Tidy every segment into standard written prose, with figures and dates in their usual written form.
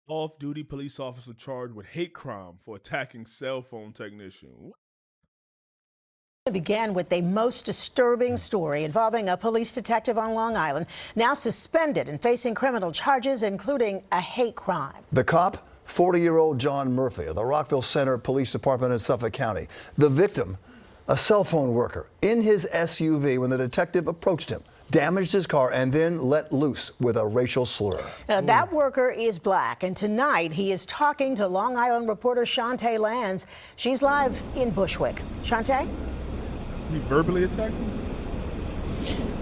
Off-duty police officer charged with hate crime for attacking cell phone technician. It began with a most disturbing story involving a police detective on Long Island, now suspended and facing criminal charges, including a hate crime. The cop, 40-year-old John Murphy of the Rockville Center Police Department in Suffolk County. The victim, a cell phone worker in his SUV when the detective approached him, damaged his car, and then let loose with a racial slur. Now, that worker is black, and tonight he is talking to Long Island reporter Shantae Lands. She's live in Bushwick. Shantae? He verbally attacked him?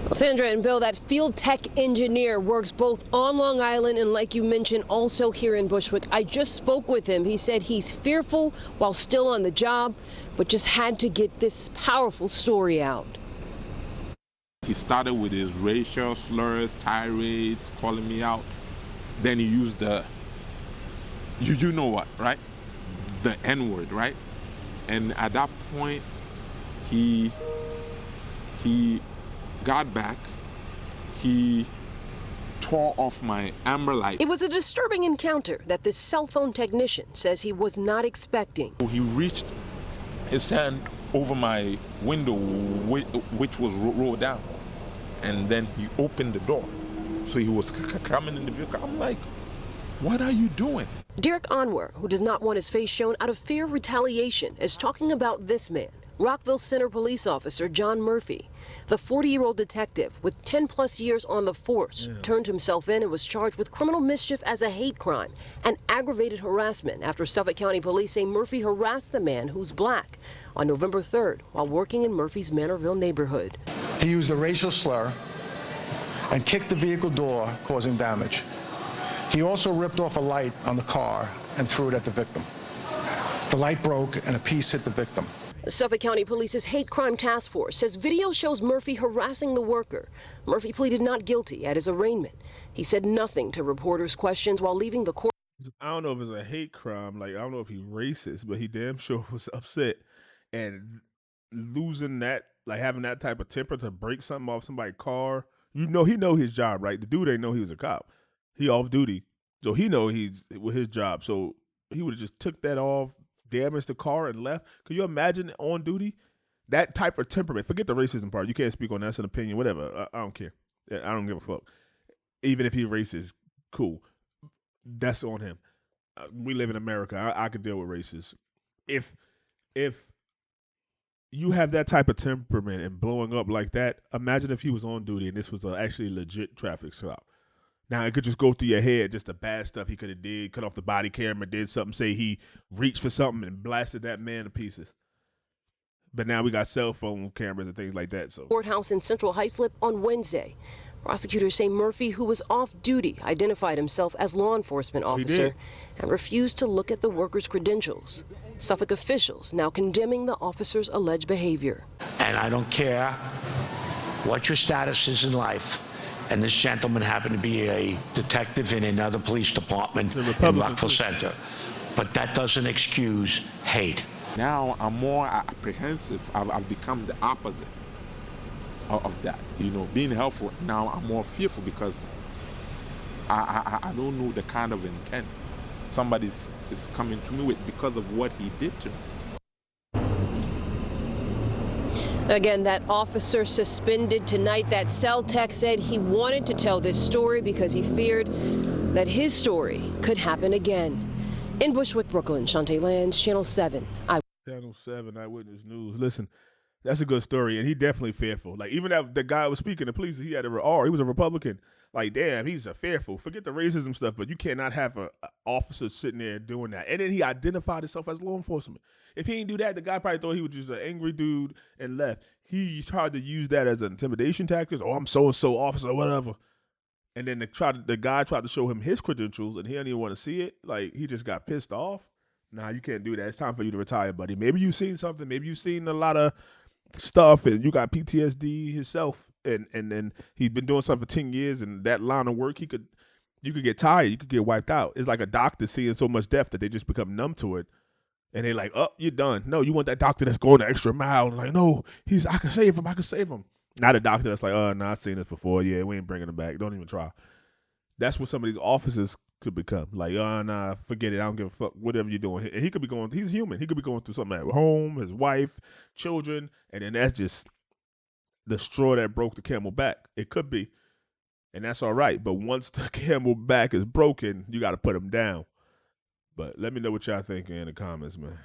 Well, Sandra and Bill, that field tech engineer works both on Long Island and, like you mentioned, also here in Bushwick. I just spoke with him. He said he's fearful while still on the job, but just had to get this powerful story out. He started with his racial slurs, tirades, calling me out. Then he used the, you know what, right? The N-word, right? And at that point, he got back. He tore off my amber light. It was a disturbing encounter that this cell phone technician says he was not expecting. He reached his hand over my window, which was rolled down. And then he opened the door. So he was coming in the vehicle. I'm like, what are you doing? Derek Onwer, who does not want his face shown out of fear of retaliation, is talking about this man, Rockville Center police officer John Murphy. The 40-year-old detective with 10-plus years on the force turned himself in and was charged with criminal mischief as a hate crime and aggravated harassment after Suffolk County police say Murphy harassed the man who's black on November 3rd while working in Murphy's Manorville neighborhood. He used a racial slur and kicked the vehicle door, causing damage. He also ripped off a light on the car and threw it at the victim. The light broke and a piece hit the victim. Suffolk County Police's Hate Crime Task Force says video shows Murphy harassing the worker. Murphy pleaded not guilty at his arraignment. He said nothing to reporters' questions while leaving the court. I don't know if it's a hate crime. Like, I don't know if he's racist, but he damn sure was upset. And losing that, like having that type of temper to break something off somebody's car. You know, he know his job, right? The dude ain't know he was a cop. He off duty. So he know he's with his job. So he would have just took that off, damaged the car, and left. Could you imagine on duty? That type of temperament. Forget the racism part. You can't speak on that. That's an opinion. Whatever. I don't care. I don't give a fuck. Even if he's racist, cool. That's on him. We live in America. I could deal with racists. If you have that type of temperament and blowing up like that, imagine if he was on duty and this was actually a legit traffic stop. Now, it could just go through your head, just the bad stuff he could have did, cut off the body camera, did something, say he reached for something and blasted that man to pieces. But now we got cell phone cameras and things like that. So courthouse in Central Hyslop on Wednesday. Prosecutors say Murphy, who was off duty, identified himself as law enforcement officer and refused to look at the worker's credentials. Suffolk officials now condemning the officer's alleged behavior. And I don't care what your status is in life. And this gentleman happened to be a detective in another police department in Rockville Center. But that doesn't excuse hate. Now I'm more apprehensive. I've become the opposite of that. You know, being helpful, now I'm more fearful because I don't know the kind of intent somebody is coming to me with because of what he did to me. Again, that officer suspended tonight. That cell tech said he wanted to tell this story because he feared that his story could happen again. In Bushwick, Brooklyn, Shantae Lands, Channel 7. Channel 7 Eyewitness News. Listen, that's a good story, and he definitely fearful. Like, even that the guy was speaking to police, he had he was a Republican. Like, damn, he's a fearful. Forget the racism stuff, but you cannot have a officer sitting there doing that. And then he identified himself as law enforcement. If he didn't do that, the guy probably thought he was just an angry dude and left. He tried to use that as an intimidation tactic. Oh, I'm so-and-so officer, whatever. And then the guy tried to show him his credentials, and he didn't even want to see it. Like, he just got pissed off. Nah, you can't do that. It's time for you to retire, buddy. Maybe you've seen something. Maybe you've seen a lot of stuff, and you got PTSD yourself, and then he's been doing something for 10 years, and that line of work, you could get tired. You could get wiped out. It's like a doctor seeing so much death that they just become numb to it. And they're like, oh, you're done. No, you want that doctor that's going the extra mile. And like, no, I can save him. Not a doctor that's like, oh, no, I've seen this before. Yeah, we ain't bringing him back. Don't even try. That's what some of these officers could become. Like, oh, nah, forget it. I don't give a fuck. Whatever you're doing. And he could be going, he's human. He could be going through something at home, his wife, children, and then that's just the straw that broke the camel back. It could be. And that's all right. But once the camel back is broken, you got to put him down. But let me know what y'all think in the comments, man.